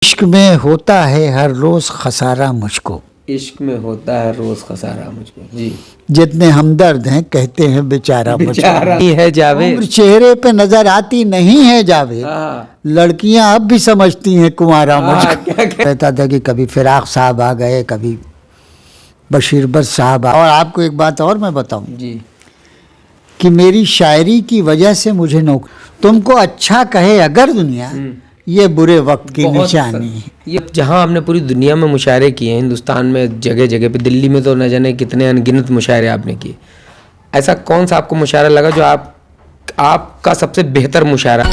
इश्क में होता है हर रोज़ खसारा मुझको, इश्क में होता है रोज खसारा मुझको। जी जितने हमदर्द हैं कहते हैं बेचारा बेचारा मुझको। है जावेद। उम्र चेहरे पे नजर आती नहीं है जावेद, हाँ लड़कियां अब भी समझती हैं कुंवारा हाँ, मुझको। क्या क्या कहता था कि कभी फिराक साहब आ गए, कभी बशीर बट साहब और आपको एक बात और मैं बताऊं जी कि मेरी शायरी की वजह से मुझे तुमको अच्छा कहे अगर दुनिया, ये बुरे वक्त की बहुत निशानी है। ये जहाँ आपने पूरी दुनिया में मुशायरे किए हैं, हिंदुस्तान में जगह जगह पे, दिल्ली में तो न जाने कितने अनगिनत मुशायरे आपने किए। ऐसा कौन सा आपको मुशायरा लगा जो आपका सबसे बेहतर मुशायरा?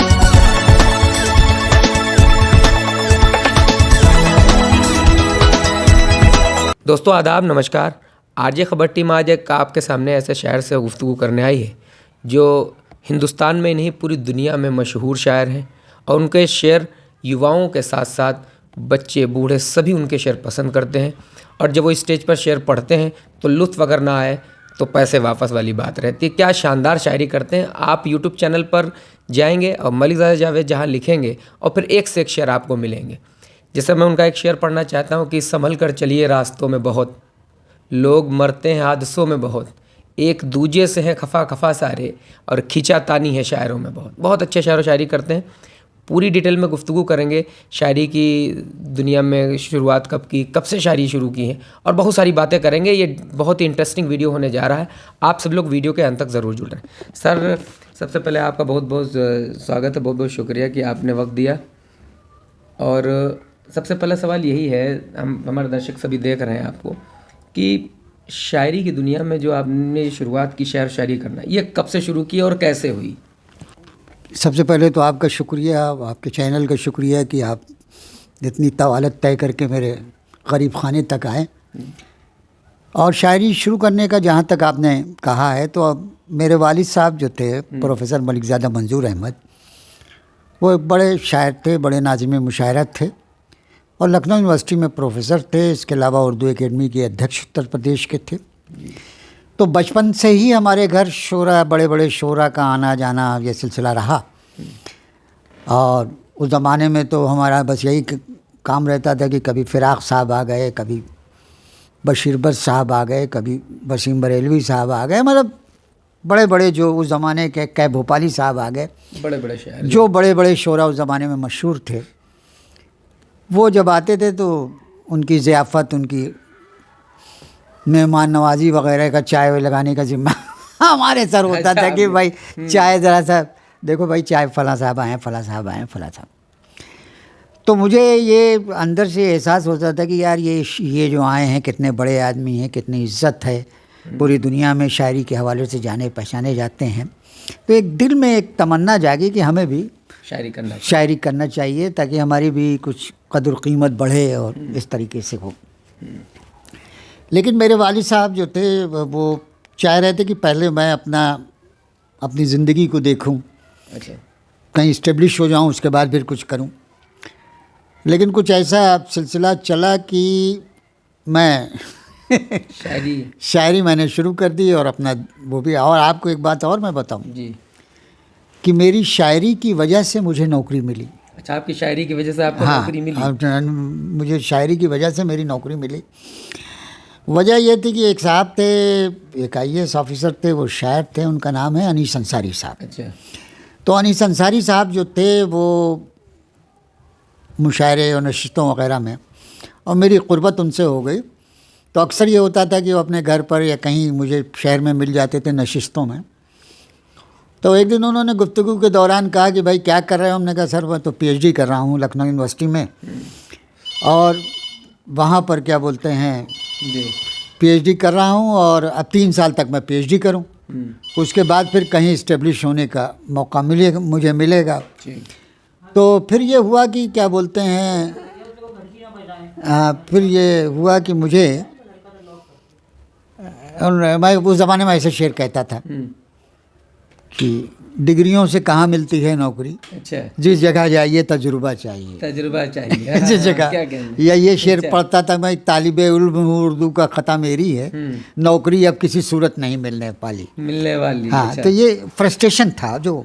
दोस्तों आदाब, नमस्कार। आरजे खबर टीम आज एक आपके सामने ऐसे शायर से गुफ्तगू करने आई है जो हिंदुस्तान में नहीं पूरी दुनिया में मशहूर शायर हैं और उनके शेर युवाओं के साथ साथ बच्चे बूढ़े सभी उनके शेर पसंद करते हैं। और जब वो स्टेज पर शेर पढ़ते हैं तो लुत्फ़ अगर ना आए तो पैसे वापस वाली बात रहती है। क्या शानदार शायरी करते हैं। आप यूट्यूब चैनल पर जाएंगे और मलिक ज़ादा जावेद जहाँ लिखेंगे और फिर एक से एक शेर आपको मिलेंगे। जैसे मैं उनका एक शेर पढ़ना चाहता हूँ कि संभल कर चलिए रास्तों में बहुत, लोग मरते हैं हादसों में बहुत, एक दूजे से हैं खफा खफा सारे और खींचा तानी है शायरों में बहुत। बहुत अच्छे शायर व शायरी करते हैं। पूरी डिटेल में गुफ्तगू करेंगे शायरी की दुनिया में शुरुआत कब की, कब से शायरी शुरू की है और बहुत सारी बातें करेंगे। ये बहुत ही इंटरेस्टिंग वीडियो होने जा रहा है। आप सब लोग वीडियो के अंत तक ज़रूर जुड़ रहे हैं। सर सबसे पहले आपका बहुत बहुत स्वागत है, बहुत बहुत शुक्रिया कि आपने वक्त दिया। और सबसे पहला सवाल यही है, हमारे दर्शक सभी देख रहे हैं आपको, कि शायरी की दुनिया में जो आपने शुरुआत की शेर शायरी करना, ये कब से शुरू की और कैसे हुई? सबसे पहले तो आपका शुक्रिया, आपके चैनल का शुक्रिया कि आप इतनी तवालत तय करके मेरे गरीब खाने तक आए। और शायरी शुरू करने का जहाँ तक आपने कहा है, तो अब मेरे वालिद साहब जो थे प्रोफेसर मलिक ज़ादा मंजूर अहमद, वो एक बड़े शायर थे, बड़े नाज़िम मुशायरत थे और लखनऊ यूनिवर्सिटी में प्रोफेसर थे। इसके अलावा उर्दू एकेडमी के अध्यक्ष उत्तर प्रदेश के थे। तो बचपन से ही हमारे घर शोरा, बड़े बड़े शोरा का आना जाना ये सिलसिला रहा। और उस ज़माने में तो हमारा बस यही काम रहता था कि कभी फिराक साहब आ गए, कभी बशीर बट साहब आ गए, कभी वसीम बरेलवी साहब आ गए, मतलब बड़े बड़े जो उस ज़माने के कै भोपाली साहब आ गए, बड़े बड़े शायर जो बड़े बड़े शोरा उस ज़माने में मशहूर थे। वो जब आते थे तो उनकी ज़ियाफ़त, उनकी मेहमान नवाजी वगैरह का, चाय वाय लगाने का जिम्मा हमारे सर होता था कि भाई चाय ज़रा सा देखो भाई, चाय फला साहब आए, फला साहब आए, फला साहब। तो मुझे ये अंदर से एहसास होता था कि यार ये जो आए हैं कितने बड़े आदमी हैं, कितनी इज्जत है, पूरी दुनिया में शायरी के हवाले से जाने पहचाने जाते हैं। तो एक दिल में एक तमन्ना जागी कि हमें भी शायरी करना चाहिए ताकि हमारी भी कुछ कदर कीमत बढ़े और इस तरीके से हो। लेकिन मेरे वालिद साहब जो थे वो चाह रहे थे कि पहले मैं अपनी ज़िंदगी को देखूं, अच्छा, कहीं इस्टेब्लिश हो जाऊं, उसके बाद फिर कुछ करूं। लेकिन कुछ ऐसा सिलसिला चला कि मैं शायरी मैंने शुरू कर दी और अपना वो भी। और आपको एक बात और मैं बताऊं जी कि मेरी शायरी की वजह से मुझे नौकरी मिली। अच्छा, आपकी शायरी की वजह से आपको नौकरी मिली? हाँ, मुझे शायरी की वजह से मेरी नौकरी मिली। वजह यह थी कि एक साहब थे, एक IAS ऑफिसर थे, वो शायर थे, उनका नाम है अनीस अंसारी साहब। अच्छा। तो अनीस अंसारी साहब जो थे वो मुशायरे और नशिस्तों वगैरह में, और मेरी क़ुर्बत उनसे हो गई। तो अक्सर ये होता था कि वो अपने घर पर या कहीं मुझे शहर में मिल जाते थे नशिस्तों में। तो एक दिन उन्होंने गुफ्तगू के दौरान कहा कि भाई क्या कर रहे हो? हमने कहा सर मैं तो PhD कर रहा हूँ लखनऊ यूनिवर्सिटी में, और वहाँ पर क्या बोलते हैं जी PhD कर रहा हूँ और अब 3 साल तक मैं PhD करूँ, उसके बाद फिर कहीं इस्टेब्लिश होने का मौका मुझे मिलेगा। तो फिर ये हुआ कि क्या बोलते हैं, फिर ये हुआ कि मुझे, मैं उस ज़माने में ऐसे शेर कहता था कि डिग्रियों से कहाँ मिलती है नौकरी, अच्छा, जिस जगह जाइए तजुर्बा चाहिए, तजुर्बा चाहिए। जिस जगह। या ये शेर पढ़ता था मैं, तालिबे उल्म हूँ, उर्दू का ख़ता मेरी है, नौकरी अब किसी सूरत नहीं मिलने वाली। हाँ। हाँ, तो ये फ्रस्ट्रेशन था जो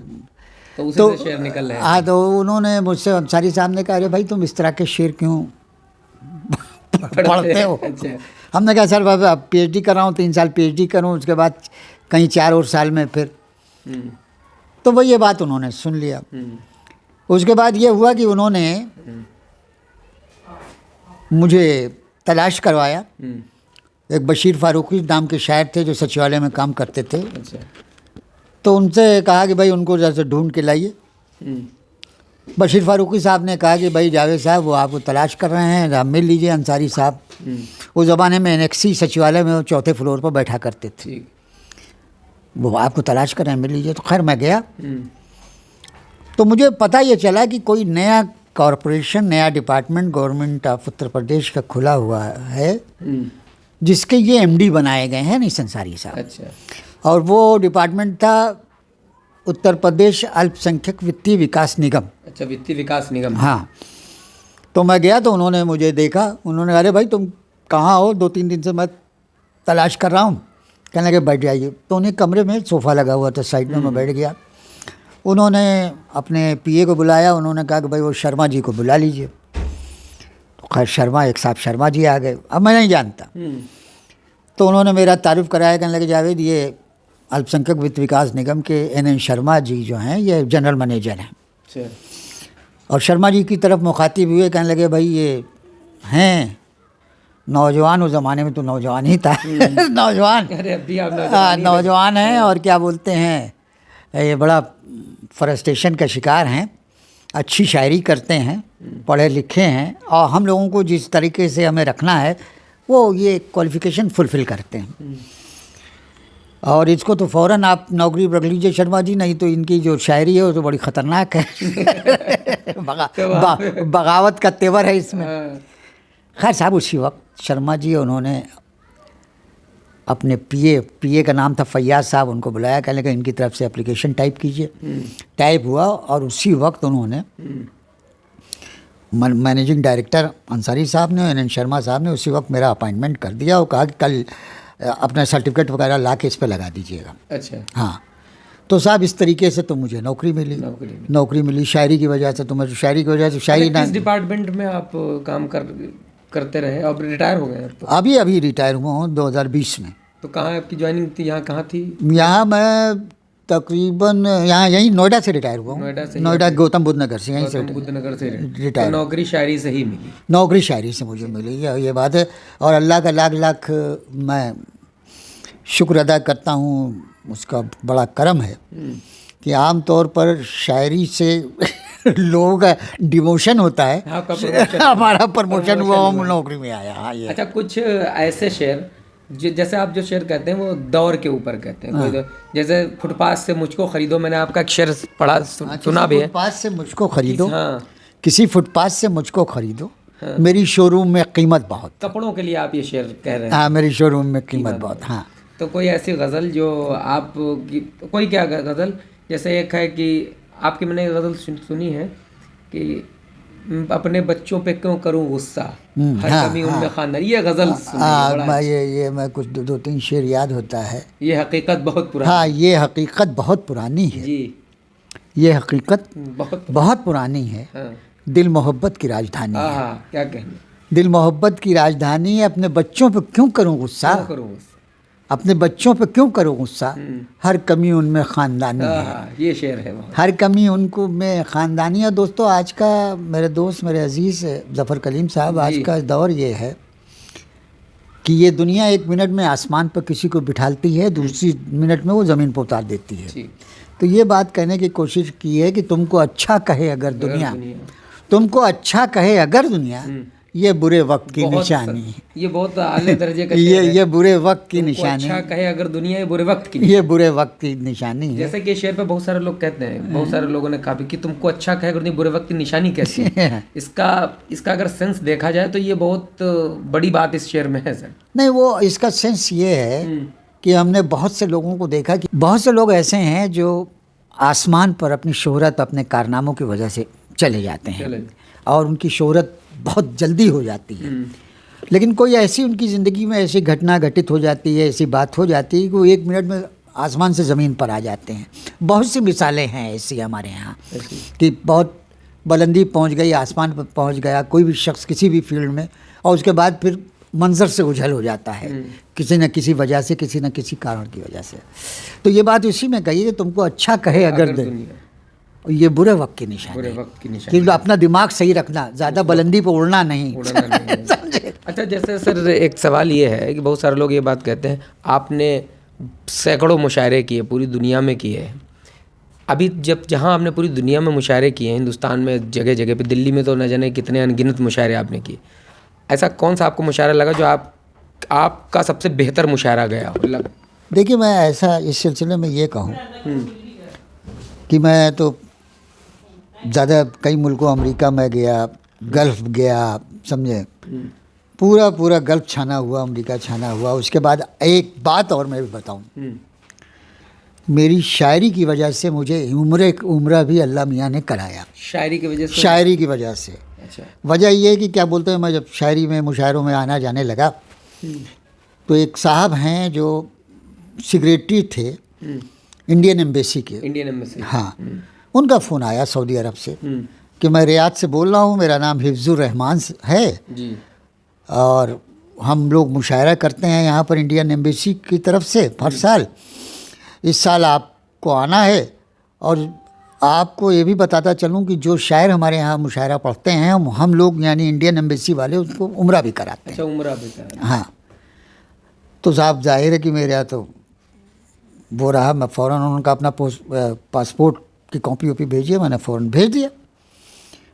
तो उसी से शेर निकल रहे हैं। हाँ, तो उन्होंने मुझसे अंसारी साहब ने कहा, अरे भाई तुम इस तरह के शेर क्यों पढ़ते हो? अच्छा। हमने कहा सर बाबा PhD कर रहा हूँ, 3 साल PhD करूँ, उसके बाद कहीं 4 और साल में फिर। तो वही ये बात उन्होंने सुन लिया। उसके बाद ये हुआ कि उन्होंने मुझे तलाश करवाया। एक बशीर फारूकी नाम के शायर थे जो सचिवालय में काम करते थे। अच्छा। तो उनसे कहा कि भाई उनको जैसे ढूंढ के लाइए। बशीर फारूकी साहब ने कहा कि भाई जावेद साहब वो आपको तलाश कर रहे हैं, आप मिल लीजिए अंसारी साहब। उस ज़माने में NXC सचिवालय में वो 4थे फ्लोर पर बैठा करते थे। ठीक। वो आपको तलाश कर रहे हैं, मिल लीजिए। तो खैर मैं गया। तो मुझे पता ये चला कि कोई नया कॉरपोरेशन, नया department government of Uttar Pradesh का खुला हुआ है, जिसके ये MD बनाए गए हैं निस अंसारी साहब। अच्छा। और वो डिपार्टमेंट था उत्तर प्रदेश अल्पसंख्यक वित्तीय विकास निगम। अच्छा, वित्तीय विकास निगम। हाँ। तो मैं गया तो उन्होंने मुझे देखा। उन्होंने, अरे भाई तुम कहाँ हो? 2-3 दिन से मैं तलाश कर रहा हूँ। कहने लगे बैठ जाइए। तो उन्हें कमरे में सोफ़ा लगा हुआ था साइड में, मैं बैठ गया। उन्होंने अपने PA को बुलाया। उन्होंने कहा कि भाई वो शर्मा जी को बुला लीजिए। तो खैर शर्मा, एक साहब शर्मा जी आ गए। अब मैं नहीं जानता। तो उन्होंने मेरा तारुफ कराया। कहने लगे जावेद ये अल्पसंख्यक वित्त विकास निगम के NN शर्मा जी जो हैं ये जनरल मैनेजर हैं। अच्छा। और शर्मा जी की तरफ मुखातिब हुए, कहने लगे भाई ये हैं नौजवान, उस ज़माने में तो नौजवान ही था। नौजवान। अरे अभी आप हाँ, नौजवान हैं और क्या बोलते हैं, ये बड़ा फ्रस्ट्रेशन का शिकार हैं, अच्छी शायरी करते हैं, पढ़े लिखे हैं, और हम लोगों को जिस तरीके से हमें रखना है वो ये क्वालिफ़िकेशन फुलफ़िल करते हैं। और इसको तो फ़ौरन आप नौकरी रख लीजिए शर्मा जी, नहीं तो इनकी जो शायरी है वो तो बड़ी ख़तरनाक है। बगावत का तेवर है इसमें। खैर साहब उसी वक्त शर्मा जी उन्होंने अपने PA का नाम था फैयाज साहब, उनको बुलाया। कहने लगा इनकी तरफ से एप्लीकेशन टाइप कीजिए। टाइप हुआ और उसी वक्त उन्होंने मैनेजिंग डायरेक्टर अंसारी साहब ने, NN शर्मा साहब ने उसी वक्त मेरा अपॉइंटमेंट कर दिया और कहा कि कल अपना सर्टिफिकेट वगैरह ला के इस पर लगा दीजिएगा। अच्छा। हाँ। तो साहब इस तरीके से तो मुझे नौकरी मिली शायरी की वजह से। तो मैं शायरी की वजह से शायरी ना। किस डिपार्टमेंट में आप काम करते रहे? अब रिटायर हो गए? तो अभी रिटायर हुआ हूँ 2020 में। तो कहाँ आपकी ज्वाइनिंग थी? यहाँ कहाँ थी? यहाँ मैं तकरीबन यहीं नोएडा से रिटायर हुआ हूँ। नोएडा गौतम बुद्ध नगर से, यहीं से बुद्ध नगर से रिटायर। तो नौकरी शायरी से ही मिली? नौकरी शायरी से मुझे मिली, ये बात है। और अल्लाह का लाख लाख मैं शुक्र अदा करता हूँ, उसका बड़ा करम है कि आम तौर पर शायरी से लोगों का डिमोशन होता है। हमारा प्रमोशन हुआ, हम नौकरी में आया। हाँ ये। अच्छा, कुछ ऐसे शेर जैसे आप जो शेर कहते हैं वो दौर के ऊपर कहते हैं। कोई जैसे फुटपाथ से मुझको खरीदो, मैंने आपका एक शेर पढ़ा सुना भी है। फुटपाथ से मुझको खरीदो। हाँ। किसी फुटपाथ से मुझको खरीदो। हाँ। मेरी शोरूम में कीमत बहुत। कपड़ों के लिए आप ये शेर कह रहे हैं? हाँ, मेरी शोरूम में कीमत बहुत। हाँ। तो कोई ऐसी गज़ल जो आप कोई क्या गज़ल, जैसे एक है कि आपकी मैंने गज़ल सुनी है कि अपने बच्चों पे क्यों करूं गुस्सा, हर कमी उनमें खानदान, ये गज़ल सुनी। ये मैं कुछ 2-3 शेर याद होता है। ये हकीकत बहुत पुरानी। हाँ, ये हकीकत बहुत पुरानी है जी। ये हकीकत बहुत पुरानी है। हाँ। दिल मोहब्बत की राजधानी है। क्या कहना, दिल मोहब्बत की राजधानी है। अपने बच्चों पे क्यों करूं गुस्सा, अपने बच्चों पे क्यों करूं गुस्सा, हर कमी उनमें ख़ानदानी है। ये शेर है। हर कमी उनको में ख़ानदानी है। दोस्तों, आज का मेरे दोस्त, मेरे अजीज़ ज़फ़र कलीम साहब, आज का दौर ये है कि ये दुनिया 1 मिनट में आसमान पर किसी को बिठाती है, दूसरी मिनट में वो ज़मीन पर उतार देती है। तो ये बात कहने की कोशिश की है कि तुमको अच्छा कहे अगर दुनिया, तुमको अच्छा कहे अगर दुनिया, ये बुरे वक्त की निशानी है। ये बहुत आले दर्जे का ये बुरे वक्त की निशानी। अच्छा कहे अगर दुनिया, ये बुरे वक्त की, ये बुरे वक्त की निशानी है। जैसे कि शेर पे बहुत सारे लोग कहते हैं, बहुत सारे लोगों ने कहा कि तुमको अच्छा कहे अगर बुरे वक्त की निशानी कैसी है? इसका अगर सेंस देखा जाए तो ये बहुत बड़ी बात इस शेर में है सर। नहीं, वो इसका सेंस ये है कि हमने बहुत से लोगों को देखा कि बहुत से लोग ऐसे हैं जो आसमान पर अपनी शोहरत, अपने कारनामों की वजह से चले जाते हैं और उनकी शोहरत बहुत जल्दी हो जाती है। लेकिन कोई ऐसी उनकी ज़िंदगी में ऐसी घटना घटित हो जाती है, ऐसी बात हो जाती है कि वो 1 मिनट में आसमान से ज़मीन पर आ जाते हैं। बहुत सी मिसालें हैं ऐसी हमारे यहाँ कि बहुत बुलंदी पहुँच गई, आसमान पर पहुँच गया कोई भी शख्स किसी भी फील्ड में, और उसके बाद फिर मंजर से उछल हो जाता है किसी न किसी वजह से, किसी न किसी कारण की वजह से। तो ये बात उसी में कही कि तुमको अच्छा कहे अगर दे, ये बुरे वक्त की निशानी है कि अपना दिमाग सही रखना, ज़्यादा बुलंदी पर उड़ना नहीं। समझे? अच्छा, जैसे सर एक सवाल ये है कि बहुत सारे लोग ये बात कहते हैं, आपने सैकड़ों मुशायरे किए, पूरी दुनिया में किए। अभी जब जहाँ आपने पूरी दुनिया में मुशायरे किए, हिंदुस्तान में जगह जगह पे, दिल्ली में तो न जाने कितने अनगिनत मुशायरे आपने किए, ऐसा कौन सा आपको मुशायरा लगा जो आपका सबसे बेहतर मुशायरा गया? मतलब देखिए, मैं ऐसा इस सिलसिले में ये कहूँ कि मैं तो ज़्यादा कई मुल्कों, अमेरिका में गया, गल्फ़ गया, समझे, पूरा गल्फ़ छाना हुआ, अमेरिका छाना हुआ। उसके बाद एक बात और मैं भी बताऊँ, मेरी शायरी की वजह से मुझे उम्र भी अल्लाह मियाँ ने कराया। शायरी की वजह से? शायरी की वजह से। अच्छा। वजह ये है कि क्या बोलते हैं, मैं जब शायरी में, मुशायरों में आना जाने लगा तो एक साहब हैं जो सेक्रेटरी थे इंडियन एम्बेसी के। Indian embassy? हाँ। उनका फ़ोन आया सऊदी अरब से कि मैं रियाद से बोल रहा हूँ, मेरा नाम हिफ्जुर रहमान है जी, और हम लोग मुशायरा करते हैं यहाँ पर इंडियन एम्बेसी की तरफ से हर साल। इस साल आपको आना है, और आपको ये भी बताता चलूँ कि जो शायर हमारे यहाँ मुशायरा पढ़ते हैं, हम लोग यानी इंडियन एम्बेसी वाले उसको उम्रा भी कराते हैं। अच्छा, उम्रा भी कराते हैं? हाँ। तो साहब जाहिर है कि मेरे यहाँ तो वो रहा, मैं फ़ौरन उनका अपना पासपोर्ट की कॉपी वॉपी भेजिए, मैंने फ़ौरन भेज दिया।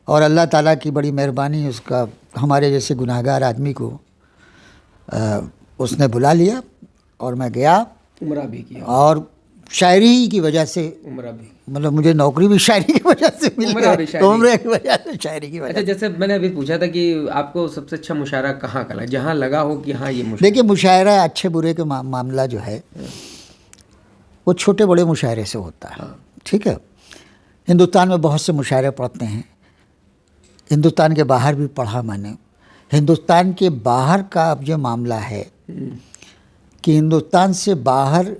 और अल्लाह ताला की बड़ी मेहरबानी, उसका हमारे जैसे गुनाहगार आदमी को उसने बुला लिया और मैं गया, उम्रा भी किया, और शायरी की वजह से उम्रा भी, मतलब मुझे नौकरी भी शायरी की वजह से मिल गई, उम्र की वजह से, शायरी की वजह। अच्छा, जैसे मैंने अभी पूछा था कि आपको सबसे अच्छा मुशायरा कहाँ का लगा, जहाँ लगा हो कि हाँ ये मुशायरा? देखिए, मुशायरा अच्छे बुरे के मामला जो है वो छोटे बड़े मुशायरे से होता है। ठीक है, हिंदुस्तान में बहुत से मुशायरे पढ़ते हैं, हिंदुस्तान के बाहर भी पढ़ा मैंने। हिंदुस्तान के बाहर का अब जो मामला है कि हिंदुस्तान से बाहर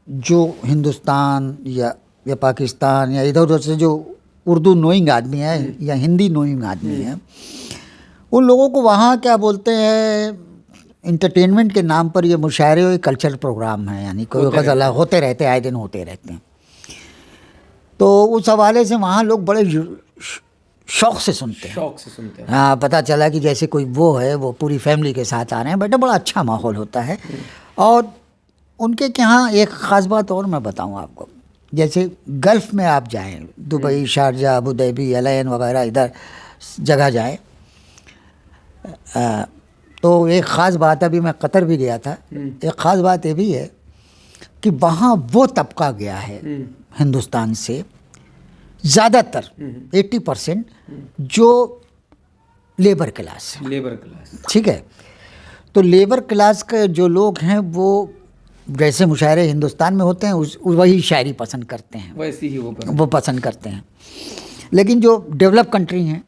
जो हिंदुस्तान या पाकिस्तान या इधर उधर से जो उर्दू नोइंग आदमी है या हिंदी नोइंग आदमी है, उन लोगों को वहाँ क्या बोलते हैं, इंटरटेनमेंट के नाम पर ये मुशायरे और कल्चरल प्रोग्राम है, यानी कोई गज़ल होते रहते, आए दिन होते रहते हैं। तो उस हवाले से वहाँ लोग बड़े शौक़ से सुनते हैं। हाँ, पता चला कि जैसे कोई वो है, वो पूरी फैमिली के साथ आ रहे हैं, बेटा बड़ा अच्छा माहौल होता है। और उनके यहाँ एक ख़ास बात और मैं बताऊँ आपको, जैसे गल्फ़ में आप जाएं, Dubai, Sharjah, Abu Dhabi, Al Ain वगैरह इधर जगह जाएं, तो एक ख़ास बात, अभी मैं कतर भी गया था, एक ख़ास बात ये भी है कि वहाँ वो तबका गया है हिंदुस्तान से ज़्यादातर 80% जो लेबर क्लास है। लेबर क्लास, ठीक है। तो लेबर क्लास के जो लोग हैं वो जैसे मुशायरे हिंदुस्तान में होते हैं वही शायरी पसंद करते हैं, वैसे ही वो पसंद करते हैं। लेकिन जो डेवलप कंट्री हैं,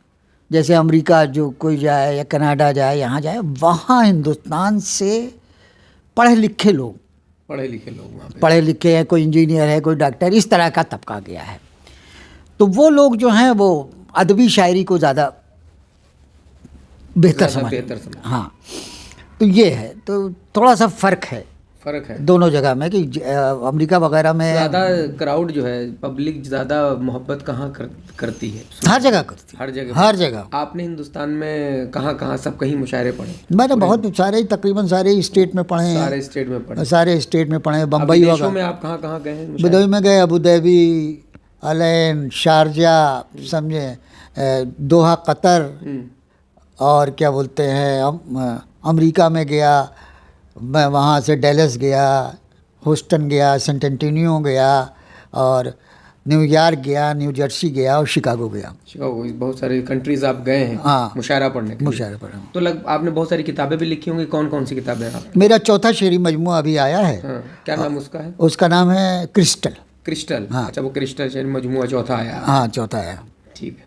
जैसे अमेरिका जो कोई जाए या कनाडा जाए, यहाँ जाए, वहाँ हिंदुस्तान से पढ़े लिखे लोग वहाँ पे पढ़े लिखे हैं, कोई इंजीनियर है, कोई डॉक्टर, इस तरह का तबका गया है। तो वो लोग जो हैं वो अदबी शायरी को ज़्यादा बेहतर समझ। हाँ, तो ये है, तो थोड़ा सा फ़र्क है दोनों जगह में कि अमेरिका वगैरह में ज़्यादा क्राउड जो है, पब्लिक ज़्यादा मोहब्बत कहाँ करती है? हर जगह करती है, हर जगह। आपने हिंदुस्तान में कहाँ सब कहीं मुशायरे पढ़े? मैंने बहुत सारे, तकरीबन सारे स्टेट में पढ़े हैं। सारे स्टेट में पढ़े। बम्बई वगैरह में आप कहाँ गए हैं? दुबई में गए, अबू धाबी, अलैन, शारजा, समझे, दोहा कतर, और क्या बोलते हैं, अमेरिका में गया मैं, वहाँ से डेलस गया, ह्यूस्टन गया, सेंट एंटोनियो गया, और न्यूयॉर्क गया, न्यू जर्सी गया, और शिकागो गया। बहुत सारी कंट्रीज़ आप गए हैं। हाँ, मुशायरा पढ़ने के लिए। तो आपने बहुत सारी किताबें भी लिखी होंगी, कौन कौन सी किताबें आप? मेरा चौथा शेरी मजमुआ अभी आया है। क्या नाम उसका है? उसका नाम है क्रिस्टल। हाँ। अच्छा, वो क्रिस्टल शेरी मजमुआ चौथा आया। हाँ, चौथा आया। ठीक है,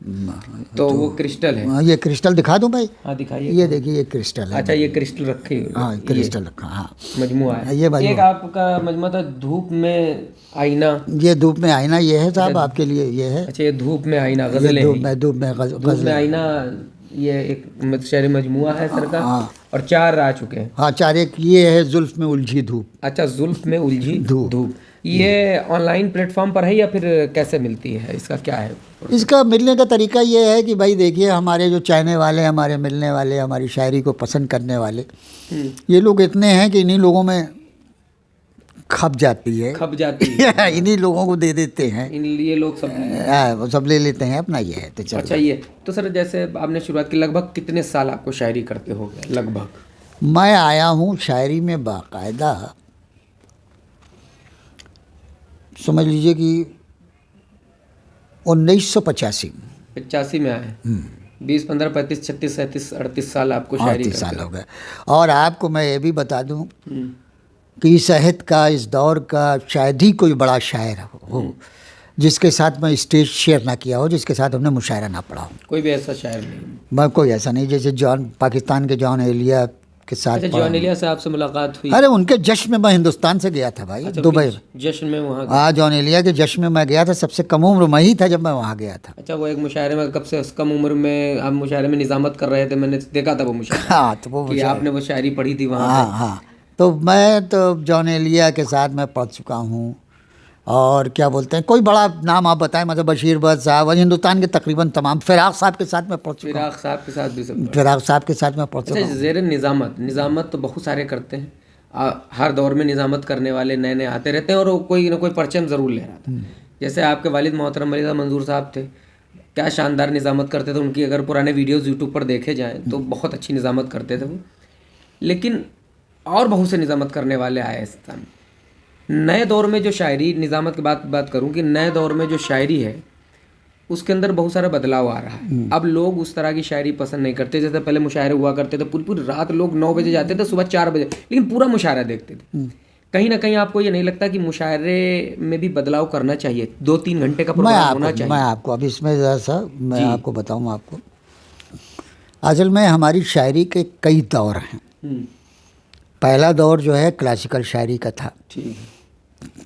तो वो क्रिस्टल है। हाँ, ये क्रिस्टल दिखा दूं भाई? हाँ दिखाइए। ये देखिए, ये क्रिस्टल है। अच्छा, ये क्रिस्टल रखे हुए। हाँ, क्रिस्टल रखा, हाँ मजमुआ है ये मजमुआ। एक आपका मजमुआ था धूप में आईना। ये धूप में आईना, ये है साहब आपके लिए, ये है। अच्छा, ये धूप में आईना, ये गजलें धूप हैं। में धूप में आईना, ये एक शायरी मजमुआ है सर का। हाँ। और 4 आ चुके हैं। हाँ 4, एक ये है जुल्फ में उलझी धूप। अच्छा, जुल्फ में उलझी धूप। धूप। ये ऑनलाइन प्लेटफॉर्म पर है या फिर कैसे मिलती है, इसका क्या है? इसका मिलने का तरीका ये है कि भाई देखिए, हमारे जो चाहने वाले, हमारे मिलने वाले, हमारी शायरी को पसंद करने वाले, ये लोग इतने हैं कि इन्हीं लोगों में खप जाती है इन्हीं लोगों को दे देते हैं, ये लोग सब। वो सब ले लेते हैं अपना, ये है तो चल। अच्छा, ये तो सर जैसे आपने शुरुआत की, लगभग कितने साल आपको शायरी करते हो गए लगभग? मैं आया हूँ शायरी में बाकायदा, समझ लीजिए कि 1985 में आए। 20, 15, 35, 36, 37, 38 साल आपको शायरी 38 साल हो गए। और आपको मैं ये भी बता दूं कि इस अहद का, इस दौर का शायद ही कोई बड़ा शायर हो जिसके साथ मैं स्टेज शेयर ना किया हो, जिसके साथ हमने मुशायरा ना पढ़ा हो। कोई भी ऐसा शायर नहीं? मैं कोई ऐसा नहीं, जैसे पाकिस्तान के जॉन एलिया के साथ। अच्छा, जॉन एलिया से आपसे मुलाकात हुई? अरे उनके जश्न में मैं हिंदुस्तान से गया था भाई। अच्छा, दुबई जश्न में वहाँ? हाँ, जॉन एलिया के जश्न में मैं गया था, सबसे कम उम्र में ही था जब मैं वहाँ गया था। अच्छा, वो एक मुशायरे में, कब से कम उम्र में आप मुशायरे में निजामत कर रहे थे, मैंने देखा था वो मुशायरा। हाँ, तो वो कि आपने वो शायरी पढ़ी थी वहाँ? हाँ, तो मैं तो जॉन एलिया के साथ मैं पढ़ चुका हूँ। और क्या बोलते हैं, कोई बड़ा नाम आप बताएं, मतलब बशीर बट साहब, और हिंदुस्तान के तकरीबन तमाम, फिराक साहब के साथ मैं पढ़ चुका हूँ। फिराक साहब के साथ भी सब? फिराक साहब के साथ मैं पढ़ चुका हूँ। ज़ेर निज़ामत तो बहुत सारे करते हैं। हर दौर में निज़ामत करने वाले नए नए आते रहते हैं, और वो कोई ना कोई परचम ज़रूर ले रहा था। जैसे आपके वालिद मोहतरम मलिदा मंजूर साहब थे, क्या शानदार निज़ामत करते थे। उनकी अगर पुराने वीडियोज़ यूट्यूब पर देखे जाएँ तो बहुत अच्छी निज़ामत करते थे वो। लेकिन और बहुत से निज़ामत करने वाले आए इस टाइम। नए दौर में जो शायरी, निज़ामत की बात करूं कि नए दौर में जो शायरी है उसके अंदर बहुत सारा बदलाव आ रहा है। अब लोग उस तरह की शायरी पसंद नहीं करते। जैसे पहले मुशायरे हुआ करते थे, पूरी पूरी रात लोग 9 बजे जाते थे, सुबह 4 बजे, लेकिन पूरा मुशायरा देखते थे। कहीं ना कहीं आपको ये नहीं लगता कि मुशायरे में भी बदलाव करना चाहिए? 2-3 घंटे का प्रोग्राम होना चाहिए। मैं आपको अब इसमें ज़रा सा मैं आपको बताऊँ, आपको असल में हमारी शायरी के कई दौर हैं। पहला दौर जो है क्लासिकल शायरी का था,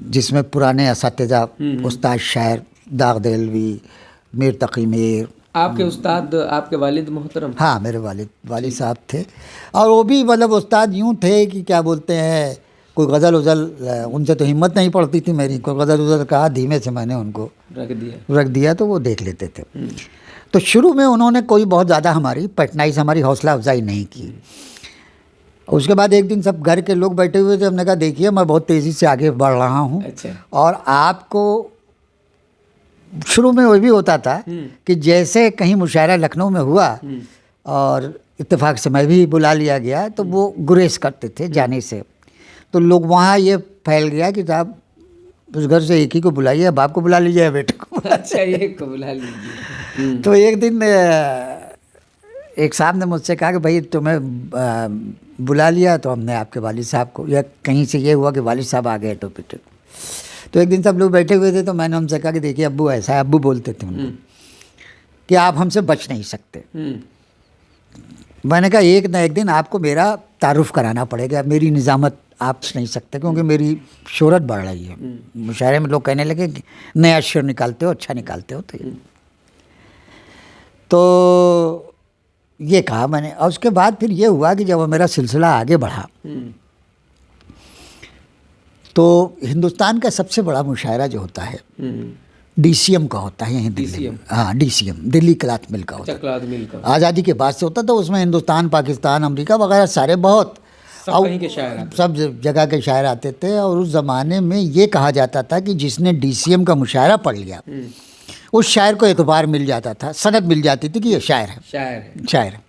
जिसमें पुराने असातिज़ा उस्ताद शायर दाग देलवी, मीर तकी मीर। आपके उस्ताद, आपके वालिद मोहतरम? हाँ, मेरे वालिद साहब थे। और वो भी मतलब उस्ताद यूँ थे कि क्या बोलते हैं, कोई गज़ल उज़ल, उनसे तो हिम्मत नहीं पड़ती थी मेरी, कोई गज़ल उज़ल कहा, धीमे से मैंने उनको रख दिया तो वो देख लेते थे। तो शुरू में उन्होंने कोई बहुत ज़्यादा हमारी पैटनाइज, हमारी हौसला अफजाई नहीं की। उसके बाद एक दिन सब घर के लोग बैठे हुए थे, हमने कहा देखिए मैं बहुत तेज़ी से आगे बढ़ रहा हूँ। अच्छा। और आपको शुरू में वो भी होता था कि जैसे कहीं मुशायरा लखनऊ में हुआ और इत्तेफाक से मैं भी बुला लिया गया, तो वो गुरेज करते थे जाने से। तो लोग वहाँ ये फैल गया कि साहब उस घर से एक ही को बुलाइए, बाप को बुला लीजिए, बेटे को। अच्छा, एक को बुला लीजिए। तो एक दिन एक साहब ने मुझसे कहा कि भाई तुम्हें बुला लिया, तो हमने आपके वालिद साहब को, या कहीं से ये हुआ कि वालिद साहब आ गए टोपी। तो एक दिन सब लोग बैठे हुए थे, तो मैंने उनसे कहा कि देखिए अब्बू ऐसा है, अब्बू बोलते थे उनको कि आप हमसे बच नहीं सकते। मैंने कहा एक ना एक दिन आपको मेरा तारुफ कराना पड़ेगा, मेरी निज़ामत आप नहीं सकते, क्योंकि मेरी शोहरत बढ़ रही है। मुशायरे में लोग कहने लगे कि नया शेर निकालते हो, अच्छा निकालते हो। तो ये कहा मैंने। और उसके बाद फिर ये हुआ कि जब मेरा सिलसिला आगे बढ़ा, तो हिंदुस्तान का सबसे बड़ा मुशायरा जो होता है DCM का होता है, यहीं दिल्ली में। हाँ, DCM, दिल्ली क्लॉथ मिल का होता है। आज़ादी के बाद से होता था। उसमें हिंदुस्तान, पाकिस्तान, अमेरिका वगैरह सारे बहुत सब जगह के शायर आते थे। और उस ज़माने में ये कहा जाता था कि जिसने DCM का मुशायरा पढ़ लिया उस शायर को एतबार मिल जाता था, सनद मिल जाती थी कि ये शायर है।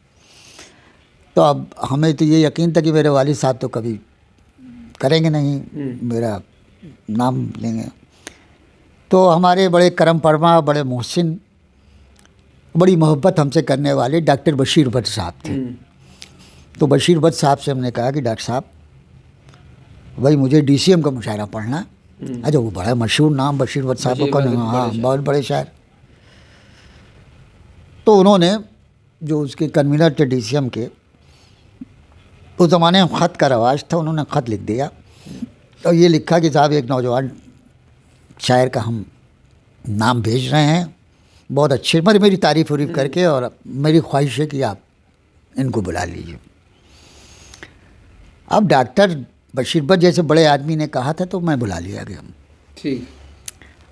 तो अब हमें तो ये यकीन था कि मेरे वालिद साहब तो कभी करेंगे नहीं, मेरा नाम लेंगे। तो हमारे बड़े करम फरमा, बड़े मोहसिन, बड़ी मोहब्बत हमसे करने वाले डॉक्टर बशीर बट साहब थे। तो बशीर बट साहब से हमने कहा कि डॉक्टर साहब भाई मुझे DCM का मुशायरा पढ़ना। अच्छा, वो बड़ा मशहूर नाम बशीर बट साहब को, हाँ, बहुत बड़े शायर। तो उन्होंने जो उसके कन्वीनर थे DCM के, उस ज़माने में ख़त का रवाज था, उन्होंने ख़त लिख दिया और ये लिखा कि साहब एक नौजवान शायर का हम नाम भेज रहे हैं, बहुत अच्छे, मेरी तारीफ़ उरीफ करके, और मेरी ख्वाहिश है कि आप इनको बुला लीजिए। अब डॉक्टर बशीर बट जैसे बड़े आदमी ने कहा था तो मैं बुला लिया गया। ठीक।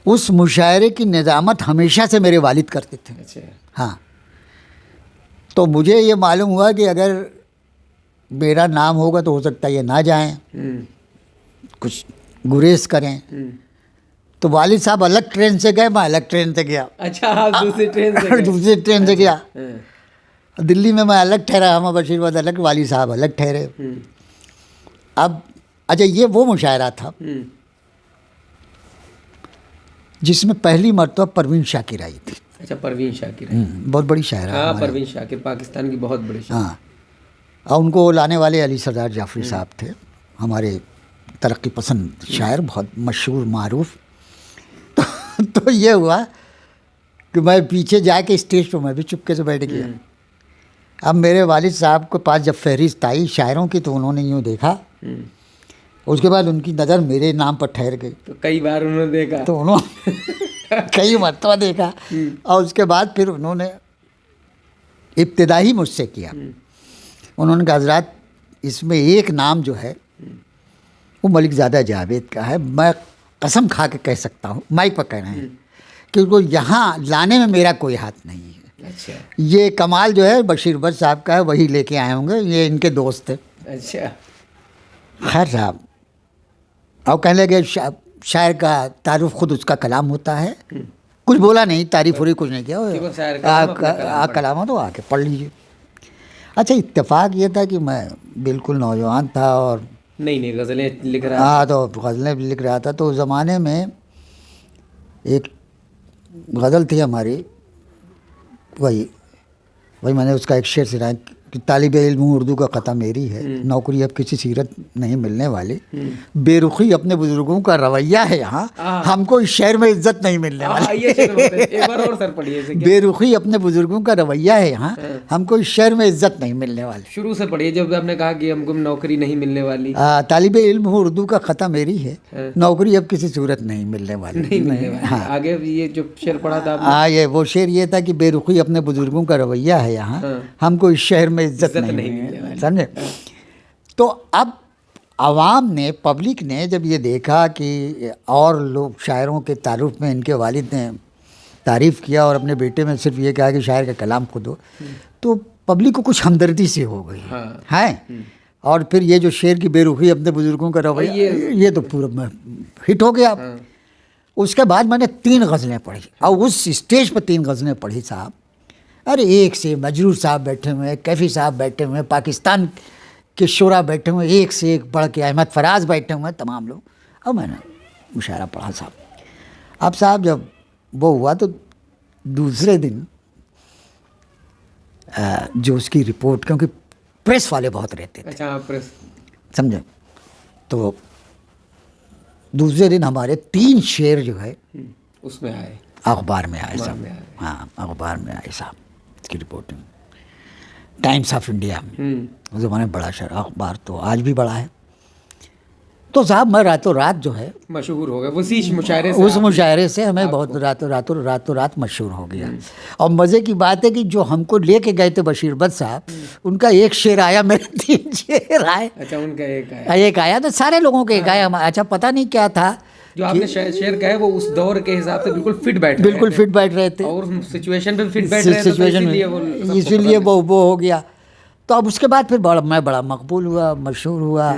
उस मुशायरे की निज़ामत हमेशा से मेरे वालिद करते थे। अच्छा। हाँ, तो मुझे ये मालूम हुआ कि अगर मेरा नाम होगा तो हो सकता है ये ना जाएं, कुछ गुरेज करें। तो वालिद साहब अलग ट्रेन से गए, मैं अलग ट्रेन से गया। अच्छा, आप दूसरी ट्रेन से गए? दूसरी ट्रेन से गया। हाँ। दिल्ली में मैं अलग ठहरा, हम बशीर बट अलग, वालिद साहब अलग ठहरे। अब अच्छा, ये वो मुशायरा था जिसमें पहली मरतबा परवीन शाकिर आई थी। अच्छा, परवीन शाकिर। बहुत बड़ी शायरा। हाँ, परवीन शाकिर पाकिस्तान की बहुत बड़ी शायर। हाँ, और उनको लाने वाले अली सरदार जाफरी साहब थे, हमारे तरक्की पसंद शायर, बहुत मशहूर मारूफ। तो ये हुआ कि मैं पीछे जाके स्टेज पर मैं भी चुपके से बैठ गया। अब मेरे वालिद साहब के पास जब फहरिस्त आई शायरों की तो उन्होंने यूँ देखा, उसके बाद उनकी नज़र मेरे नाम पर ठहर गई। तो कई बार उन्होंने देखा? तो उन्होंने कई मरतबा देखा, और उसके बाद फिर उन्होंने इब्तिदा ही मुझसे किया। उन्होंने कहा हज़रात, इसमें एक नाम जो है वो मलिक ज़ादा जावेद का है, मैं कसम खा के कह सकता हूँ, माइक पर कह रहे हैं, कि उनको यहाँ लाने में मेरा कोई हाथ नहीं है। अच्छा। ये कमाल जो है बशीर बट साहब का है, वही लेके आए होंगे, ये इनके दोस्त थे। अच्छा। खैर साहब, और कहने लगे शायर का तारुफ खुद उसका कलाम होता है। कुछ बोला नहीं, तारीफ उरी कुछ नहीं किया, कलाम हो तो आके पढ़ लीजिए। अच्छा, इत्तेफाक ये था कि मैं बिल्कुल नौजवान था और नई गज़लें लिख रहा था। हाँ, तो गज़लें लिख रहा था। तो उस ज़माने में एक गज़ल थी हमारी, वही मैंने उसका एक शेर सुनाया कि तालिब इल्म उर्दू का ख़ता मेरी है, नौकरी अब किसी सीरत नहीं मिलने वाली, बेरुखी अपने बुजुर्गों का रवैया है यहाँ, हमको इस शहर में इज्जत नहीं मिलने वाली। एक बार और सर पढ़िए। बेरुखी अपने बुजुर्गों का रवैया है यहाँ, हमको इस शहर में इज्जत नहीं मिलने वाली। शुरू से पढ़िए, जब आपने कहा कि हमको नौकरी नहीं मिलने वाली। तालिब इल्म उर्दू का ख़ता मेरी है, नौकरी अब किसी सूरत नहीं मिलने वाली। हाँ, आगे ये जो शेर पढ़ा था? हाँ, ये वो शेर ये था कि बेरुखी अपने बुजुर्गों का रवैया है यहाँ, हमको इस शहर में इज्जत नहीं मिलने वाली। समझे? तो अब आवाम ने, पब्लिक ने जब ये देखा कि और लोग शायरों के तारुफ में इनके वालिद ने तारीफ़ किया और अपने बेटे में सिर्फ ये कहा कि शायर का कलाम खुद हो, तो पब्लिक को कुछ हमदर्दी से हो गई है। और फिर ये जो शेर की बेरुखी अपने बुजुर्गों का रवैया, ये तो पूरा हिट हो गया। उसके बाद मैंने 3 गज़लें पढ़ी, और उस स्टेज पर 3 गज़लें पढ़ी साहब। अरे एक से मजरूर साहब बैठे हुए हैं, कैफ़ी साहब बैठे हुए हैं, पाकिस्तान के शुरा बैठे हुए हैं, एक से एक बढ़ के अहमद फराज बैठे हुए हैं, तमाम लोग। अब मैंने मुशायरा पढ़ा साहब। अब साहब जब वो हुआ तो दूसरे दिन जो उसकी रिपोर्ट, क्योंकि प्रेस वाले बहुत रहते थे। अच्छा, प्रेस, समझे? तो दूसरे दिन हमारे 3 शेर जो है उसमें आए, अखबार में आए साहब। हाँ, अखबार में आए साहब की रिपोर्टिंग, टाइम्स ऑफ इंडिया में। उस ज़माने बड़ा शहर अखबार, तो आज भी बड़ा है। तो साहब मैं रातों रात जो है मशहूर हो गया उस मुशायरे से। उस मुशायरे से हमें बहुत रातों रात मशहूर हो गया। और मज़े की बात है कि जो हमको लेके गए थे बशीर बट साहब, उनका एक शेर आया, मेरे 3 शेर आए। अच्छा, उनका एक आया तो सारे लोगों के एक आया। अच्छा, पता नहीं क्या था जो आपने शेर कहे, वो उस दौर के हिसाब से बिल्कुल फिट बैठ रहे थे और सिचुएशन पे फिट बैठ रहे थे, तो इसीलिए वो हो गया। तो अब उसके बाद फिर मैं बड़ा मकबूल हुआ, मशहूर हुआ।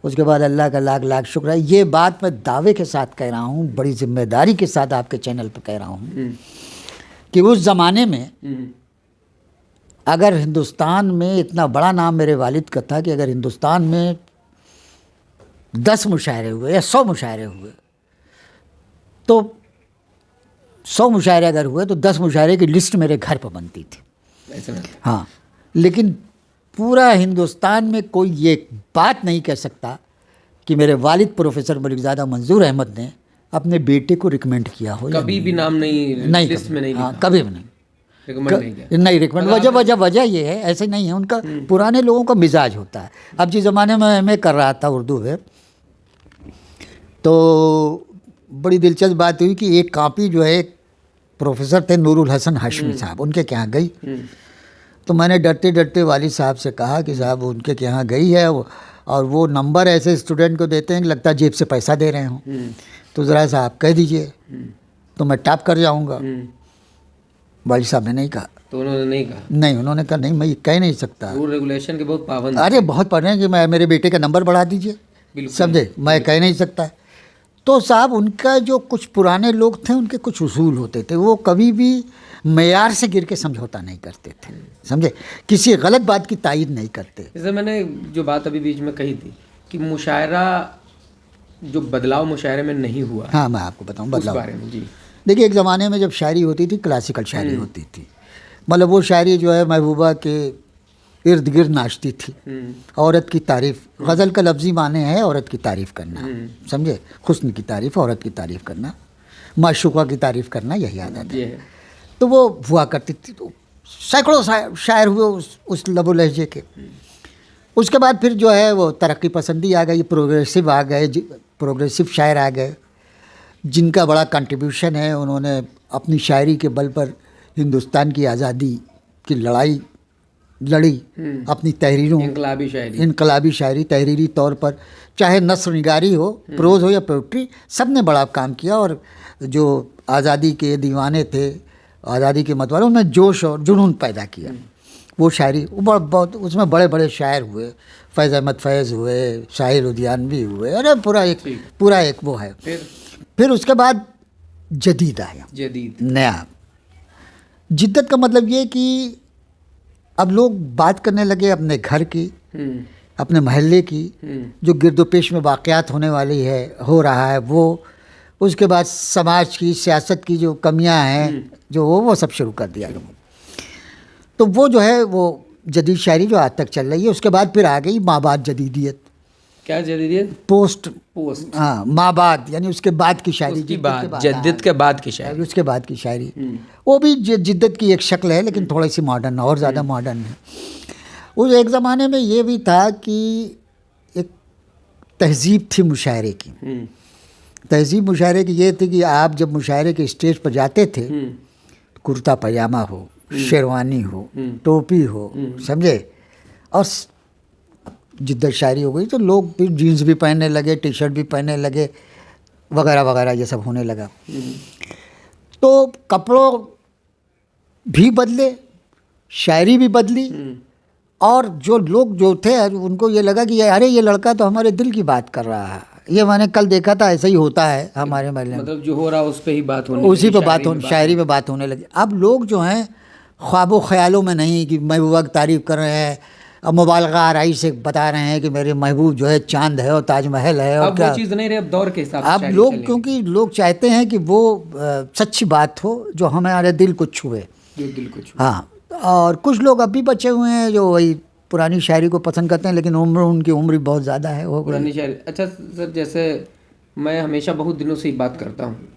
उसके बाद अल्लाह का लाख लाख शुक्र है। ये बात मैं दावे के साथ कह रहा हूँ, बड़ी जिम्मेदारी के साथ आपके चैनल पर कह रहा हूँ कि उस ज़माने में अगर हिंदुस्तान में इतना बड़ा नाम मेरे वालिद का था कि अगर हिंदुस्तान में 10 मुशायरे हुए या 100 मुशायरे हुए, तो 100 मुशायरे अगर हुए तो 10 मुशायरे की लिस्ट मेरे घर पर बनती थी। हाँ, लेकिन पूरा हिंदुस्तान में कोई ये बात नहीं कह सकता कि मेरे वालिद प्रोफेसर मलिक ज़ादा मंजूर अहमद ने अपने बेटे को रिकमेंड किया हो। कभी भी नाम नहीं लिस्ट में नहीं। हाँ, कभी भी नहीं। रिकमेंड नहीं किया। नहीं रिकमेंड, वजह ये है, ऐसे नहीं है, उनका पुराने लोगों का मिजाज होता है। अब जिस ज़माने में मैं कर रहा था उर्दू में, तो बड़ी दिलचस्प बात हुई कि एक कॉपी जो है एक प्रोफेसर थे नूरुल हसन हाशमी साहब, उनके के यहाँ गई। तो मैंने डरते डरते वालिद साहब से कहा कि साहब उनके के यहाँ गई है, और वो नंबर ऐसे स्टूडेंट को देते हैं कि लगता है जेब से पैसा दे रहे हों, तो ज़रा सा आप कह दीजिए तो मैं टैप कर जाऊँगा। वालिद साहब ने नहीं कहा। तो उन्होंने नहीं कहा? नहीं, उन्होंने कहा नहीं, मैं ये कह नहीं सकता। रूल रेगुलेशन के बहुत पाबंद। अरे बहुत पढ़ रहे हैं कि मैं मेरे बेटे का नंबर बढ़ा दीजिए, समझे, मैं कह नहीं सकता। तो साहब उनका जो कुछ पुराने लोग थे, उनके कुछ उसूल होते थे, वो कभी भी मेयार से गिर के समझौता नहीं करते थे, समझे, किसी गलत बात की तायीद नहीं करते। जैसे मैंने जो बात अभी बीच में कही थी कि मुशायरा, जो बदलाव मुशायरे में नहीं हुआ। हाँ, मैं आपको बताऊँ बदलाव बारे में। जी देखिए, एक ज़माने में जब शायरी होती थी, क्लासिकल शायरी होती थी, मतलब वो शायरी जो है महबूबा के इर्द गिर्द नाचती थी। औरत की तारीफ़, गज़ल का लफ्ज़ी माने है औरत की तारीफ़ करना, समझे, हुस्न की तारीफ़, औरत की तारीफ़ करना, माशूक़ा की तारीफ़ करना, यही आदत है। तो वो हुआ करती थी। तो सैकड़ों शायर हुए उस लबो लहजे के। उसके बाद फिर जो है वो तरक्की पसंदी आ गई, प्रोग्रेसिव आ गए, प्रोग्रेसिव शायर आ गए, जिनका बड़ा कंट्रीब्यूशन है। उन्होंने अपनी शायरी के बल पर हिंदुस्तान की आज़ादी की लड़ाई लड़ी, अपनी तहरीरों, इनकलाबी शायरी, तहरीरी तौर पर, चाहे नस्र निगारी हो, प्रोज हो या पोइट्री, सब ने बड़ा काम किया। और जो आज़ादी के दीवाने थे, आज़ादी के मतवाले, उनमें जोश और जुनून पैदा किया। वो शायरी वो बहुत, उसमें बड़े बड़े शायर हुए, फैज़ अहमद फैज़ हुए, साहिल उद्यानवी हुए, अरे पूरा एक वो है। फिर उसके बाद जदीद आया, नया। जिद्दत का मतलब ये कि अब लोग बात करने लगे अपने घर की, अपने महल्ले की, जो गिरदोपेश में वाक़यात होने वाली है, हो रहा है वो, उसके बाद समाज की, सियासत की जो कमियां हैं, जो वो सब शुरू कर दिया लोगों। तो वो जो है वो जदीद शायरी जो आज तक चल रही है। उसके बाद फिर आ गई माबाद जदीदियत। क्या जदीदियत? पोस्ट। हाँ, माबाद यानी उसके बाद की शायरी, जद्दत के बाद की शायरी, उसके बाद की शायरी, वो भी जिद्दत की एक शक्ल है, लेकिन थोड़ी सी मॉडर्न, और ज़्यादा मॉडर्न है। उस एक ज़माने में ये भी था कि एक तहजीब थी मुशायरे की। तहजीब मुशायरे की ये थी कि आप जब मुशायरे के स्टेज पर जाते थे, कुर्ता पजामा हो, शेरवानी हो, टोपी हो, समझे, और जिद्दत शायरी हो गई, तो लोग फिर जीन्स भी पहनने लगे, टी शर्ट भी पहनने लगे, वगैरह वगैरह, ये सब होने लगा। तो कपड़ों भी बदले, शायरी भी बदली, और जो लोग जो थे उनको ये लगा कि अरे ये लड़का तो हमारे दिल की बात कर रहा है, ये मैंने कल देखा था, ऐसा ही होता है हमारे महल्ले में, मतलब जो हो रहा है उस पे ही बात होने, उसी पे बात होने, शायरी पे बात होने लगी। अब लोग जो हैं ख्वाबों ख्यालों में नहीं कि महबूबा की तारीफ़ कर रहे हैं, अब मुबालगा आराई से बता रहे हैं कि मेरे महबूब जो है चांद है और ताजमहल है, और क्या, वो चीज़ नहीं रही अब दौर के हिसाब से। अब लोग, क्योंकि लोग चाहते हैं कि वो सच्ची बात हो जो हमारे दिल को छुए, जो दिल को छुए। हाँ, और कुछ लोग अब भी बचे हुए हैं जो वही पुरानी शायरी को पसंद करते हैं, लेकिन उनकी उम्र बहुत ज़्यादा है वो पुरानी शायरी। अच्छा सर, जैसे मैं हमेशा बहुत दिनों से ही बात करता हूँ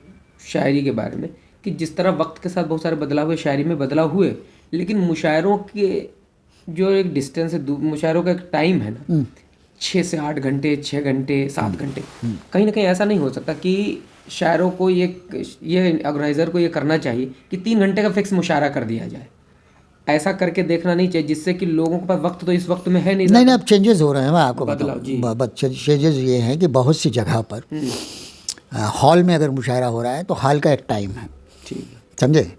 शायरी के बारे में कि जिस तरह वक्त के साथ बहुत सारे बदलाव हुए, शायरी में बदलाव हुए, लेकिन मुशायरों के जो एक डिस्टेंस है, मुशायरों का एक टाइम है ना, 6 से 8 घंटे, 6 घंटे, 7 घंटे, कहीं ना कहीं ऐसा नहीं हो सकता कि शायरों को ये ऑर्गेनाइज़र को ये करना चाहिए कि 3 घंटे का फिक्स मुशायरा कर दिया जाए। ऐसा करके देखना नहीं चाहिए, जिससे कि लोगों के पास वक्त तो इस वक्त में है नहीं। नहीं, अब चेंजेस हो रहे हैं, मैं आपको बताऊँ। चेंजेस ये हैं कि बहुत सी जगह पर हॉल में अगर मुशायरा हो रहा है तो हॉल का एक टाइम है, ठीक है, समझे,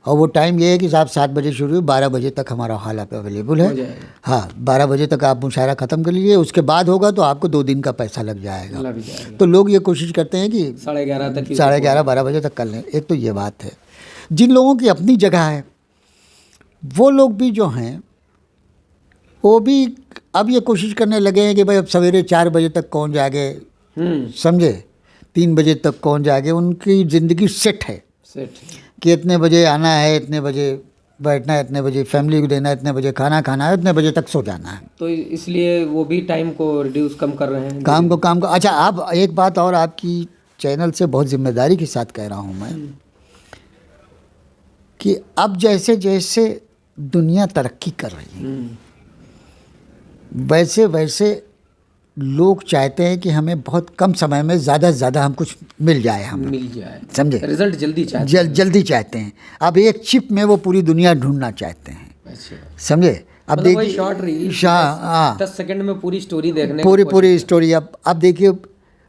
और वो टाइम ये है कि साहब 7 बजे शुरू, 12 बजे तक हमारा हॉल आप अवेलेबल है। हाँ, 12 बजे तक आप मुशायरा ख़त्म कर लीजिए, उसके बाद होगा तो आपको 2 दिन का पैसा लग जाएगा। तो लोग ये कोशिश करते हैं कि 11:30 12 बजे तक कर लें। एक तो ये बात है। जिन लोगों की अपनी जगह है वो लोग भी जो हैं वो भी अब ये कोशिश करने लगे हैं कि भाई अब सवेरे 4 बजे तक कौन जागे, समझे, 3 बजे तक कौन जागे। उनकी ज़िंदगी सेट है कि इतने बजे आना है, इतने बजे बैठना है, इतने बजे फैमिली को देना है, इतने बजे खाना खाना है, इतने बजे तक सो जाना है। तो इसलिए वो भी टाइम को रिड्यूस कम कर रहे हैं, काम को। अच्छा, आप एक बात और आपकी चैनल से बहुत जिम्मेदारी के साथ कह रहा हूँ मैं कि अब जैसे जैसे दुनिया तरक्की कर रही है, वैसे वैसे लोग चाहते हैं कि हमें बहुत कम समय में ज़्यादा से ज़्यादा हम कुछ मिल जाए, हमें मिल जाए, समझे, रिजल्ट जल्दी चाहते जल्दी चाहते हैं। अब एक चिप में वो पूरी दुनिया ढूंढना चाहते हैं, अच्छा, समझे। अब मतलब वही देखिए शॉर्ट रील, हाँ 10 सेकंड में पूरी स्टोरी देखने की पूरी स्टोरी। अब देखिए,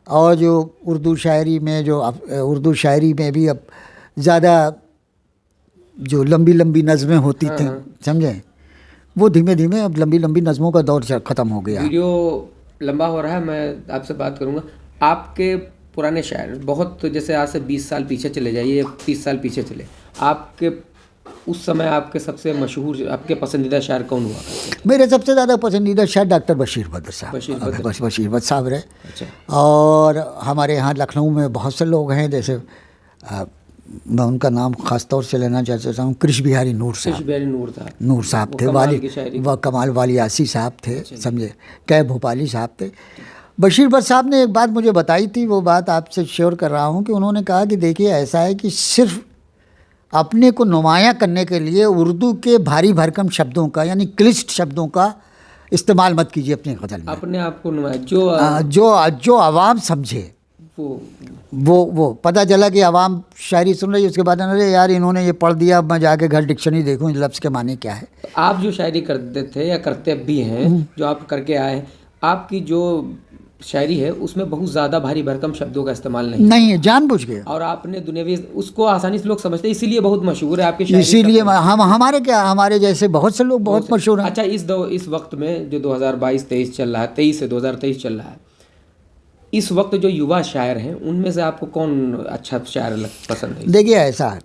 और जो उर्दू शायरी में उर्दू शायरी में भी अब ज़्यादा जो लंबी लंबी नज़में होती थी, समझे, वो धीमे धीमे अब लंबी लंबी नज़मों का दौर ख़त्म हो गया। वीडियो लंबा हो रहा है, मैं आपसे बात करूंगा। आपके पुराने शायर बहुत, तो जैसे आज से 20 साल पीछे चले जाइए, 30 साल पीछे चले, आपके उस समय आपके सबसे मशहूर, आपके पसंदीदा शायर कौन हुआ करते थे? मेरे सबसे ज़्यादा पसंदीदा शायर डॉक्टर बशीर बद्र साहब, बशीर बद्र साहब रहे। अच्छा। और हमारे यहाँ लखनऊ में बहुत से लोग हैं, जैसे मैं उनका नाम ख़ास तौर से लेना चाहता हूँ, कृष्ण बिहारी नूर साहब। कृष्ण बिहारी नूर साहब थे, वह कमाल वाली आसी साहब थे, समझे, कै भोपाली साहब थे। बशीर बद्र साहब ने एक बात मुझे बताई थी, वो बात आपसे शेयर कर रहा हूँ, कि उन्होंने कहा कि देखिए ऐसा है कि सिर्फ अपने को नुमायाँ करने के लिए उर्दू के भारी भरकम शब्दों का, यानी क्लिष्ट शब्दों का इस्तेमाल मत कीजिए अपनी गज़ल में। अपने आप को जो जो आवाम समझे, वो पता चला कि आवाम शायरी सुन रही है, उसके बाद अरे यार इन्होंने ये पढ़ दिया, अब मैं जाके घर डिक्शनरी देखूं इस लफ्ज़ के माने क्या है। आप जो शायरी करते थे या करते भी हैं, जो आप करके आए हैं, आपकी जो शायरी है उसमें बहुत ज़्यादा भारी भरकम शब्दों का इस्तेमाल नहीं है, जानबूझ के। और आपने दुनियावी उसको आसानी से लोग समझते हैं, इसीलिए बहुत मशहूर है आपकी शायरी। इसीलिए हमारे जैसे बहुत से लोग बहुत मशहूर हैं। अच्छा, इस वक्त में जो 2022-23 चल रहा है, 23 से 2023 चल रहा है, इस वक्त जो युवा शायर हैं उनमें से आपको कौन अच्छा शायर पसंद है? देखिए ऐसा है,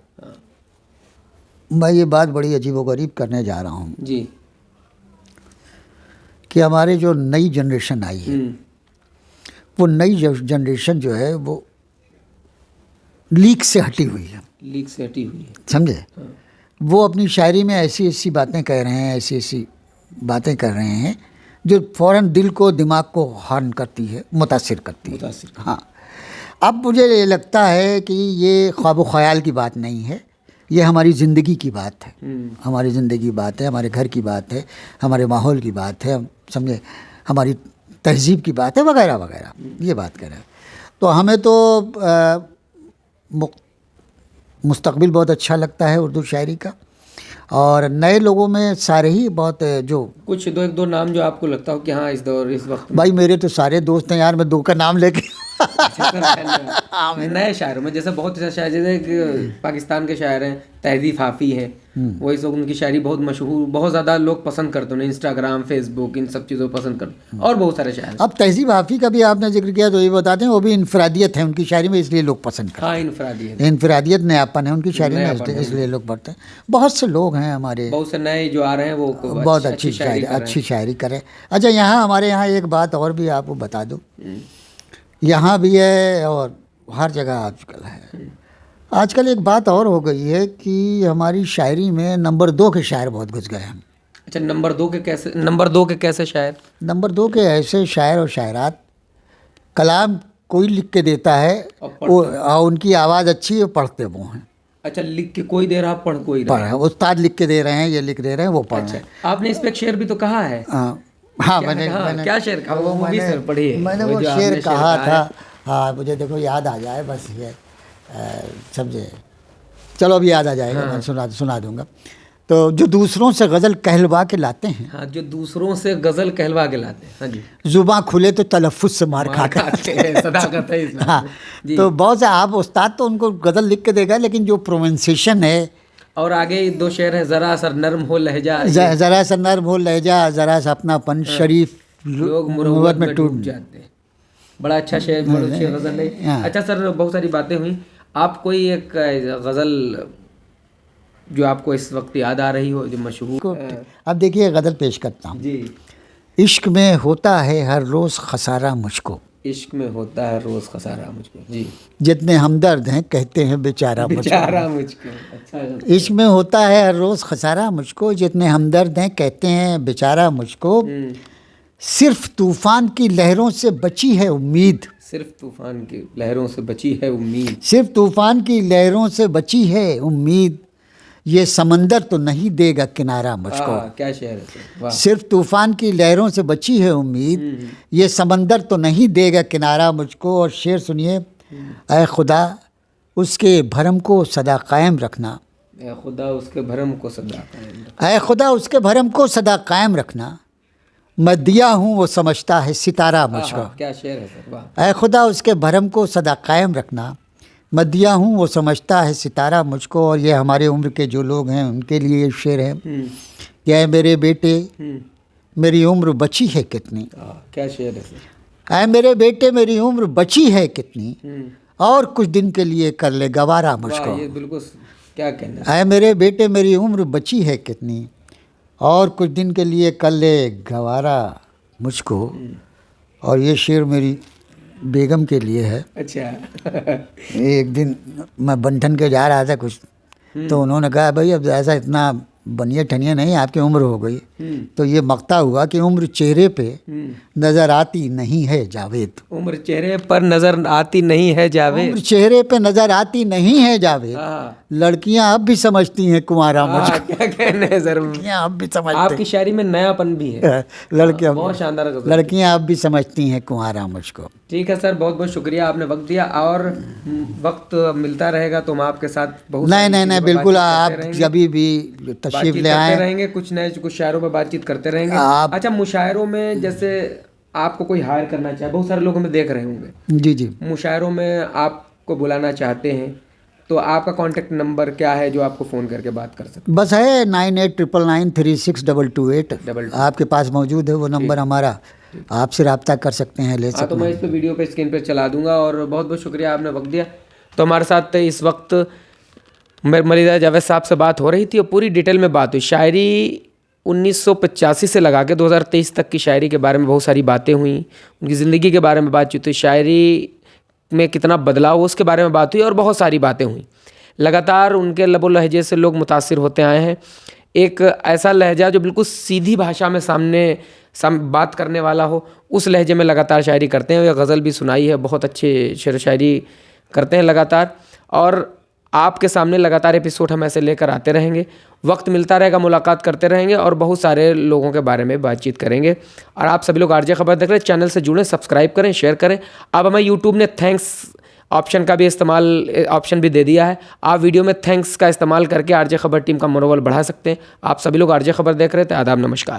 मैं ये बात बड़ी अजीबोगरीब करने जा रहा हूँ जी, कि हमारे जो नई जनरेशन आई है, वो नई जनरेशन जो है वो लीक से हटी हुई है, समझे। वो अपनी शायरी में ऐसी ऐसी बातें कह रहे हैं, ऐसी बातें कर रहे हैं जो फ़ौरन दिल को, दिमाग को हार्न करती है, मुतासिर करती है। हाँ, अब मुझे ये लगता है कि ये ख्वाब ख्याल की बात नहीं है, ये हमारी ज़िंदगी की बात है, हमारी ज़िंदगी की बात है, हमारे घर की बात है, हमारे माहौल की बात है, समझे, हमारी तहज़ीब की बात है, वगैरह वगैरह, ये बात कर रहे हैं। तो हमें तो मुस्तकबिल बहुत अच्छा लगता है उर्दू शायरी का, और नए लोगों में सारे ही बहुत, जो कुछ एक दो नाम जो आपको लगता हो कि हाँ इस वक्त भाई मेरे तो सारे दोस्त हैं यार, मैं दो का नाम लेके नए शायरों में जैसे बहुत से शायर, जैसे पाकिस्तान के शायर हैं, तहज़ीब हाफ़ी हैं, वही सब, उनकी शायरी बहुत मशहूर, बहुत ज़्यादा लोग पसंद करते हैं, इंस्टाग्राम, फेसबुक, इन सब चीज़ों को पसंद करते हैं, और बहुत सारे शायर। अब तहज़ीब हाफ़ी का भी आपने जिक्र किया तो ये बताते हैं, वो भी इनफरादियत है उनकी शायरी में, इसलिए लोग पसंद करते हैं। हाँ, इनफरादियत नयापन है उनकी शायरी में, इसलिए लोग पढ़ते हैं। बहुत से लोग हैं हमारे, बहुत से नए जो आ रहे हैं, वो बहुत अच्छी शायरी करें। अच्छा, यहाँ हमारे यहाँ एक बात और भी आपको बता दूँ, यहाँ भी है और हर जगह आजकल है। आजकल एक बात और हो गई है कि हमारी शायरी में नंबर 2 के शायर बहुत घुस गए हैं। अच्छा, नंबर दो के कैसे शायर? नंबर 2 के ऐसे शायर और शायरात, कलाम कोई लिख के देता है और उनकी आवाज़ अच्छी है, पढ़ते वो हैं। अच्छा, लिख के कोई दे रहा, पढ़ कोई रहा है, उस्ताद लिख के दे रहे हैं, ये लिख दे रहे हैं, वो पढ़ रहे हैं। आपने इस पर एक शेर भी तो कहा है। हाँ, मैंने क्या शेर कहा? वो भी सर पढ़िए। मैंने वो शेर कहा था, हाँ मुझे देखो याद आ जाए बस, ये समझे, चलो अभी याद आ जाएगा, मैं सुना दूंगा। तो जो दूसरों से गज़ल कहलवा के लाते हैं, हाँ, जो दूसरों से गज़ल कहलवा के लाते हैं, हाँ जी, जुबां खुले तो तलफ़्फ़ुज़ से मार खाते हैं, सदाकत है इसमें। हाँ, तो बहुत से आप उस्ताद तो उनको गज़ल लिख के देगा, लेकिन जो प्रोनाउंसिएशन है, और आगे 2 शेर है, ज़रा सा नर्म हो लहजा, ज़रा सा नर्म हो लहजा, ज़रा सा अपनापन शरीफ, लोग मुरुव्वत में डूब जाते हैं। बड़ा अच्छा शेर, बड़ी अच्छी गज़ल है। अच्छा सर, बहुत सारी बातें हुई, आप कोई एक गज़ल जो आपको इस वक्त याद आ रही हो, जो मशहूर? अब देखिए गज़ल पेश करता हूँ जी। इश्क में होता है हर रोज़ खसारा मुझको, इश्क में होता है रोज़ खसारा मुझको जी, जितने हमदर्द हैं कहते हैं बेचारा मुझको। अच्छा, इश्क में होता है हर रोज़ खसारा मुझको, जितने हमदर्द हैं कहते हैं बेचारा मुझको, सिर्फ तूफ़ान की लहरों से बची है उम्मीद, सिर्फ तूफ़ान की लहरों से बची है उम्मीद, सिर्फ तूफ़ान की लहरों से बची है उम्मीद, ये समंदर तो नहीं देगा किनारा मुझको। क्या शेर है सर, वाह। सिर्फ तूफान की लहरों से बची है उम्मीद, ये समंदर तो नहीं देगा किनारा मुझको। और शेर सुनिए, ऐ खुदा उसके भरम को सदा कायम रखना, ऐ खुदा उसके भरम को सदा कायम रखना, ऐ खुदा उसके भरम को सदा कायम रखना, मैं दिया हूँ वो समझता है सितारा मुझको। क्या शेर है सर, वाह। ऐ खुदा उसके भरम को सदा कायम रखना, मैं दिया हूँ वो समझता है सितारा मुझको। और ये हमारे उम्र के जो लोग हैं उनके लिए ये शेर है कि ऐ मेरे बेटे मेरी उम्र बची है कितनी, क्या शेर है सर, ऐ मेरे बेटे मेरी उम्र बची है कितनी, और कुछ दिन के लिए कर ले गवारा मुझको। ये बिल्कुल क्या कहना है। ऐ मेरे बेटे मेरी उम्र बची है कितनी, और कुछ दिन के लिए कर ले गवारा मुझको। और ये शेर मेरी बेगम के लिए है। अच्छा। एक दिन मैं बंठन के जा रहा था कुछ, तो उन्होंने कहा भाई अब ऐसा इतना बनिया ठनिया नहीं, आपकी उम्र हो गई। तो ये मक्ता हुआ कि उम्र चेहरे पे नज़र आती नहीं है जावेद, उम्र चेहरे पर नजर आती नहीं है जावेद, उम्र चेहरे पे नज़र आती नहीं है जावेद, लड़कियां अब भी समझती हैं कुंवारा मुझको। क्या कहने हैं सर, लड़कियां अब भी समझती आपकी शायरी में नयापन भी है। लड़कियां बहुत शानदार गज़ल। लड़कियां अब भी समझती हैं कुंवारा मुझको। ठीक है सर, बहुत बहुत शुक्रिया, आपने वक्त दिया। और वक्त मिलता रहेगा तो हम आपके साथ बहुत नहीं सारी नहीं नहीं चीज़ों पर बिल्कुल, बातचीत आप करते रहेंगे। जब भी तशरीफ बातचीत ले करते आए रहेंगे, कुछ नए कुछ शायरों पर बातचीत करते रहेंगे। आप- अच्छा, मुशायरों में जैसे आपको कोई हायर करना चाहे, बहुत सारे लोग हमें देख रहे होंगे, जी जी मुशायरों में आपको बुलाना चाहते हैं, तो आपका कांटेक्ट नंबर क्या है जो आपको फ़ोन करके बात कर सकते बस है 9899362228 आपके पास मौजूद है वो नंबर हमारा, आपसे रब्ता कर सकते हैं, ले हैं? हाँ, सकते तो मैं इस पे वीडियो पे स्क्रीन पे चला दूंगा। और बहुत बहुत शुक्रिया, आपने वक्त दिया। तो हमारे साथ इस वक्त मलिदा जावेद साहब से बात हो रही थी और पूरी डिटेल में बात हुई। शायरी 1985 से लगा के 2023 तक की शायरी के बारे में बहुत सारी बातें हुई, उनकी ज़िंदगी के बारे में बातचीत हुई, शायरी में कितना बदलाव हो उसके बारे में बात हुई और बहुत सारी बातें हुई। लगातार उनके लबो लहजे से लोग मुतासिर होते आए हैं। एक ऐसा लहजा जो बिल्कुल सीधी भाषा में बात करने वाला हो, उस लहजे में लगातार शायरी करते हैं। गज़ल भी सुनाई है, बहुत अच्छे शेर शायरी करते हैं लगातार। और आपके सामने लगातार एपिसोड हम ऐसे लेकर आते रहेंगे, वक्त मिलता रहेगा, मुलाकात करते रहेंगे और बहुत सारे लोगों के बारे में बातचीत करेंगे। और आप सभी लोग आरजे खबर देख रहे हैं, चैनल से जुड़ें, सब्सक्राइब करें, शेयर करें। अब हमें यूट्यूब ने थैंक्स ऑप्शन का भी ऑप्शन भी दे दिया है। आप वीडियो में थैंक्स का इस्तेमाल करके आरजे खबर टीम का मनोबल बढ़ा सकते हैं। आप सभी लोग आरजे खबर देख रहे थे। आदाब, नमस्कार।